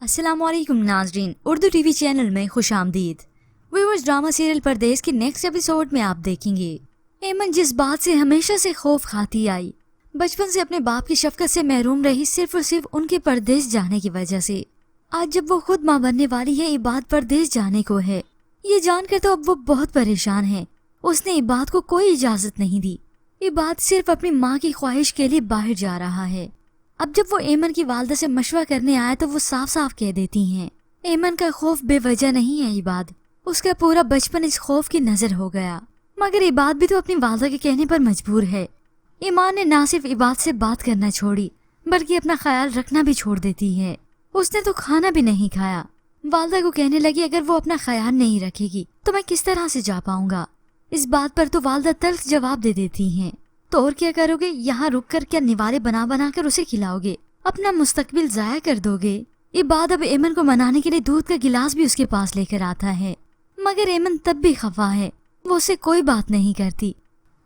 अस्सलाम वालेकुम नाजरीन, उर्दू टीवी चैनल में खुश आमदीद। व्यूअर्स, ड्रामा सीरियल परदेस के नेक्स्ट एपिसोड में आप देखेंगे ऐमन जिस बात से हमेशा से खौफ खाती आई, बचपन से अपने बाप की शफकत से महरूम रही सिर्फ और सिर्फ उनके परदेस जाने की वजह से। आज जब वो खुद माँ बनने वाली है, इबाद परदेस जाने को है, ये जानकर तो अब वो बहुत परेशान है। उसने इबाद को कोई इजाजत नहीं दी। इबाद सिर्फ अपनी माँ की ख्वाहिश के लिए बाहर जा रहा है। अब जब वो ऐमन की वालदा से मशवरा करने आया तो वो साफ साफ कह देती हैं, ऐमन का खौफ बेवजह नहीं है इबाद, उसका पूरा बचपन इस खौफ की नजर हो गया। मगर इबाद भी तो अपनी वालदा के कहने पर मजबूर है। ईमान ने ना सिर्फ इबाद से बात करना छोड़ी बल्कि अपना ख्याल रखना भी छोड़ देती है। उसने तो खाना भी नहीं खाया। वालदा को कहने लगी, अगर वो अपना ख्याल नहीं रखेगी तो मैं किस तरह से जा पाऊंगा। इस बात पर तो वालदा तल्ख जवाब दे देती हैं, तो और क्या करोगे, यहाँ रुक कर क्या निवाले बना बना कर उसे खिलाओगे, अपना मुस्तकबिल जाया कर दोगे। इबाद अब ऐमन को मनाने के लिए दूध का गिलास भी उसके पास लेकर आता है, मगर ऐमन तब भी खफा है, वो उससे कोई बात नहीं करती।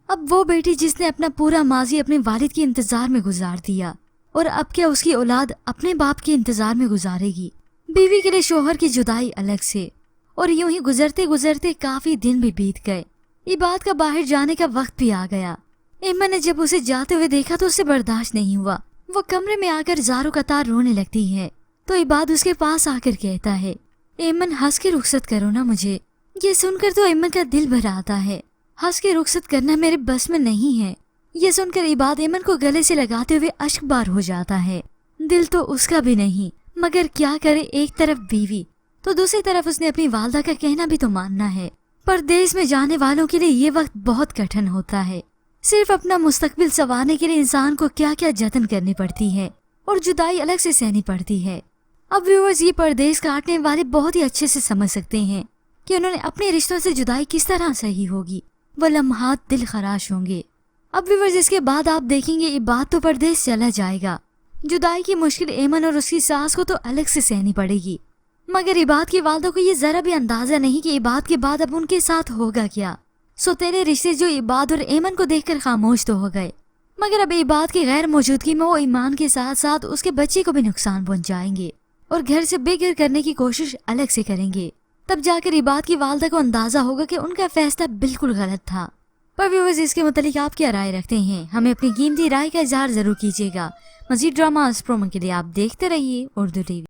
अब वो बेटी जिसने अपना पूरा माजी अपने वालिद के इंतजार में गुजार दिया, और अब क्या उसकी औलाद अपने बाप के इंतजार में गुजारेगी। बीवी के लिए शोहर की जुदाई अलग से, और यूं ही गुजरते गुजरते काफी दिन भी बीत गए। इबाद का बाहर जाने का वक्त भी आ गया। ऐमन ने जब उसे जाते हुए देखा तो उसे बर्दाश्त नहीं हुआ। वो कमरे में आकर ज़ारो कतार रोने लगती है, तो इबाद उसके पास आकर कहता है, ऐमन हंस के रुखसत करो ना मुझे। ये सुनकर तो ऐमन का दिल भर आता है। हंस के रुखसत करना मेरे बस में नहीं है। ये सुनकर इबाद ऐमन को गले से लगाते हुए अश्कबार हो जाता है। दिल तो उसका भी नहीं, मगर क्या करे, एक तरफ बीवी तो दूसरी तरफ उसने अपनी वालदा का कहना भी तो मानना है। परदेश में जाने वालों के लिए ये वक्त बहुत कठिन होता है। सिर्फ अपना मुस्तकबिल संवारने के लिए इंसान को क्या क्या जतन करनी पड़ती है, और जुदाई अलग से सहनी पड़ती है। अब व्यूअर्स, ये परदेश काटने वाले बहुत ही अच्छे से समझ सकते हैं कि उन्होंने अपने रिश्तों से जुदाई किस तरह सही होगी। वो लम्हात दिल खराश होंगे। अब व्यूअर्स, इसके बाद आप देखेंगे इबाद तो परदेश चला जाएगा। जुदाई की मुश्किल ऐमन और उसकी सास को तो अलग से सहनी पड़ेगी, मगर इबाद की वालदा को ये जरा भी अंदाजा नहीं कि इबाद के बाद अब उनके साथ होगा क्या। सौतेले रिश्ते जो इबाद और ऐमन को देखकर खामोश तो हो गए, मगर अब इबाद की गैर मौजूदगी में वो ईमान के साथ साथ उसके बच्चे को भी नुकसान पहुंचाएंगे और घर से बेघर करने की कोशिश अलग से करेंगे। तब जाकर इबाद की वालदा को अंदाजा होगा कि उनका फैसला बिल्कुल गलत था। पर व्यूअर्स, इसके मुतालिक आप क्या राय रखते हैं, हमें अपनी कीमती राय का इजहार जरूर कीजिएगा। मजीद ड्रामा प्रोमो के लिए आप देखते रहिए उर्दू टीवी।